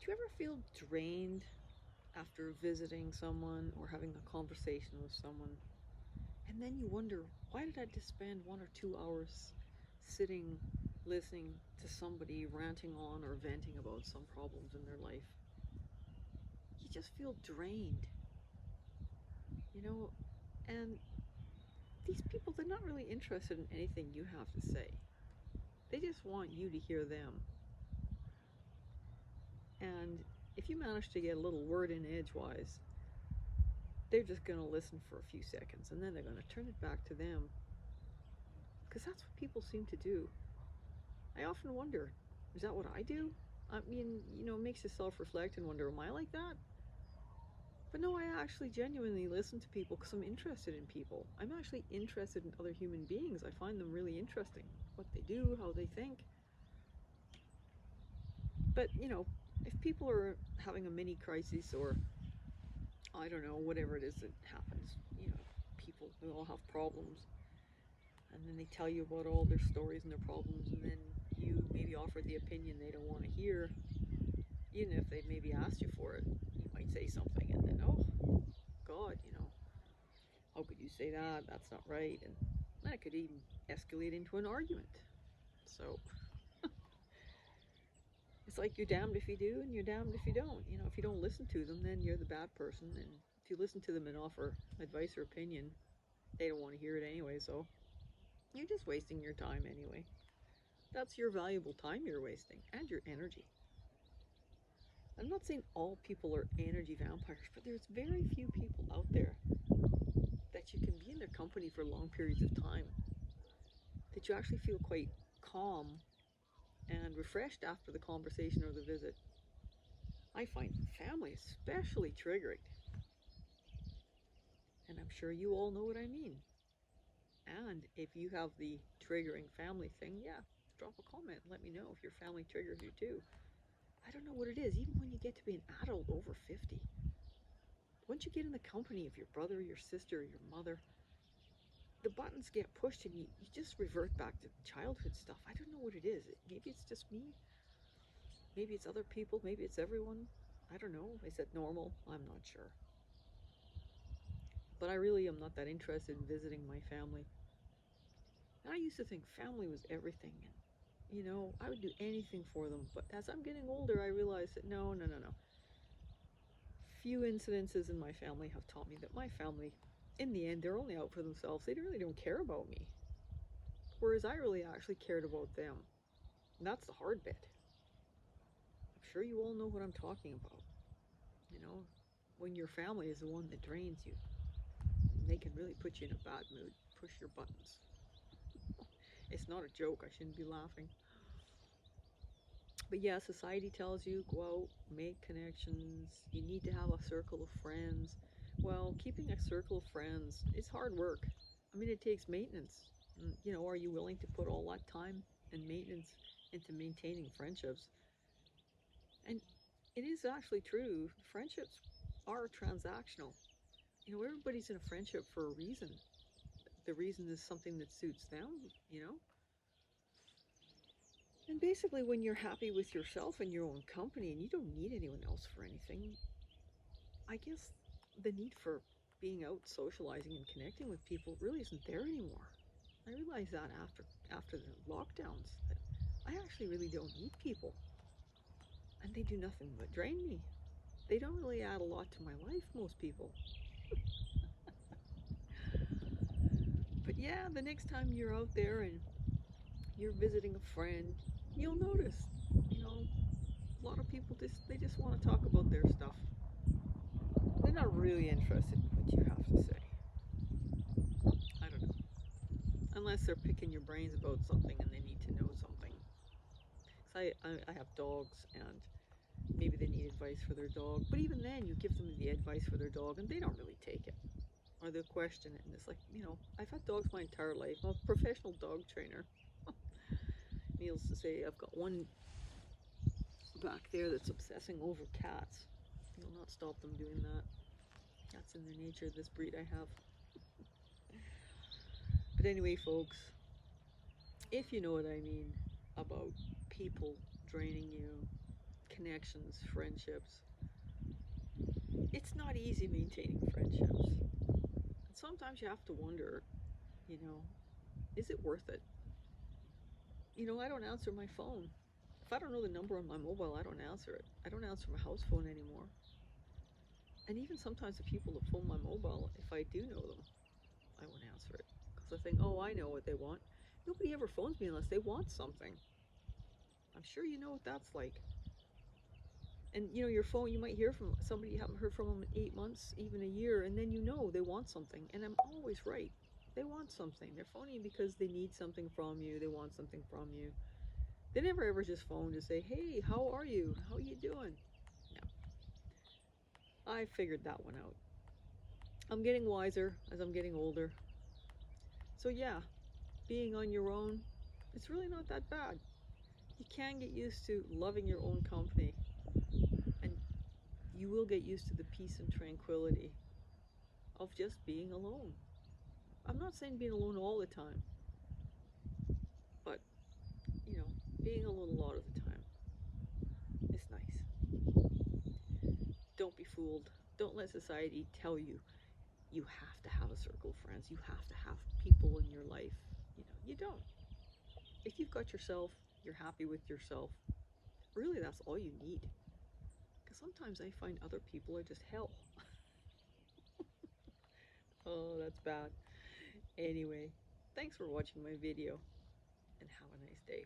Do you ever feel drained after visiting someone or having a conversation with someone? And then you wonder, why did I just spend 1 or 2 hours sitting, listening to somebody ranting on or venting about some problems in their life? You just feel drained, you know? And these people, they're not really interested in anything you have to say. They just want you to hear them. And if you manage to get a little word in edgewise, they're just going to listen for a few seconds and then they're going to turn it back to them. Because that's what people seem to do. I often wonder, is that what I do? I mean, it makes you self reflect and wonder, am I like that? But no, I actually genuinely listen to people because I'm interested in people. I'm actually interested in other human beings. I find them really interesting. What they do, how they think. But, if people are having a mini crisis or, I don't know, whatever it is that happens, people, we all have problems. And then they tell you about all their stories and their problems, and then you maybe offer the opinion they don't want to hear, even if they'd maybe asked you for it. You might say something, and then, oh, God, how could you say that? That's not right. And then it could even escalate into an argument. So it's like you're damned if you do and you're damned if you don't. If you don't listen to them, then you're the bad person. And if you listen to them and offer advice or opinion, they don't want to hear it anyway. So you're just wasting your time anyway. That's your valuable time you're wasting and your energy. I'm not saying all people are energy vampires, but there's very few people out there that you can be in their company for long periods of time, that you actually feel quite calm and refreshed after the conversation or the visit. I find family especially triggering, and I'm sure you all know what I mean. And if you have the triggering family thing, yeah, drop a comment and let me know if your family triggers you too. I don't know what it is, even when you get to be an adult over 50. Once you get in the company of your brother, your sister, your mother, the buttons get pushed and you just revert back to childhood stuff. I don't know what it is. Maybe it's just me. Maybe it's other people. Maybe it's everyone. I don't know. I said normal. I'm not sure. But I really am not that interested in visiting my family. And I used to think family was everything. And, I would do anything for them. But as I'm getting older, I realize that no, no, no, no. Few incidences in my family have taught me that my family, in the end, they're only out for themselves. They really don't care about me. Whereas I really actually cared about them. And that's the hard bit. I'm sure you all know what I'm talking about. You know, when your family is the one that drains you, they can really put you in a bad mood, push your buttons. It's not a joke, I shouldn't be laughing. But yeah, society tells you go out, make connections, you need to have a circle of friends. Well, keeping a circle of friends is hard work. I mean, it takes maintenance. Are you willing to put all that time and maintenance into maintaining friendships? And it is actually true, friendships are transactional. Everybody's in a friendship for a reason. The reason is something that suits them. And basically, when you're happy with yourself and your own company and you don't need anyone else for anything, I guess the need for being out socializing and connecting with people really isn't there anymore. I realized that after the lockdowns that I actually really don't need people. And they do nothing but drain me. They don't really add a lot to my life, most people. But yeah, the next time you're out there and you're visiting a friend, you'll notice, a lot of people just want to talk about their stuff. They're not really interested in what you have to say. I don't know. Unless they're picking your brains about something and they need to know something. So I have dogs and maybe they need advice for their dog. But even then, you give them the advice for their dog and they don't really take it. Or they'll question it. And it's like, I've had dogs my entire life. I'm a professional dog trainer. Needless to say, I've got one back there that's obsessing over cats. You'll not stop them doing that. That's in the nature of this breed I have. But anyway, folks, if you know what I mean about people draining you, connections, friendships. It's not easy maintaining friendships. And sometimes you have to wonder, you know, is it worth it? I don't answer my phone. If I don't know the number on my mobile, I don't answer it. I don't answer my house phone anymore. And even sometimes the people that phone my mobile, if I do know them, I won't answer it. Because I think, oh, I know what they want. Nobody ever phones me unless they want something. I'm sure you know what that's like. And your phone, you might hear from somebody you haven't heard from them in 8 months, even a year, and then they want something. And I'm always right. They want something. They're phoning because they need something from you. They want something from you. They never ever just phone to say, hey, how are you? How are you doing? No. I figured that one out. I'm getting wiser as I'm getting older. So yeah, being on your own, it's really not that bad. You can get used to loving your own company, and you will get used to the peace and tranquility of just being alone. I'm not saying being alone all the time, but being alone a lot of the time is nice. Don't be fooled. Don't let society tell you you have to have a circle of friends. You have to have people in your life. You don't. If you've got yourself, you're happy with yourself. Really, that's all you need. Because sometimes I find other people are just hell. Oh, that's bad. Anyway, thanks for watching my video and have a nice day.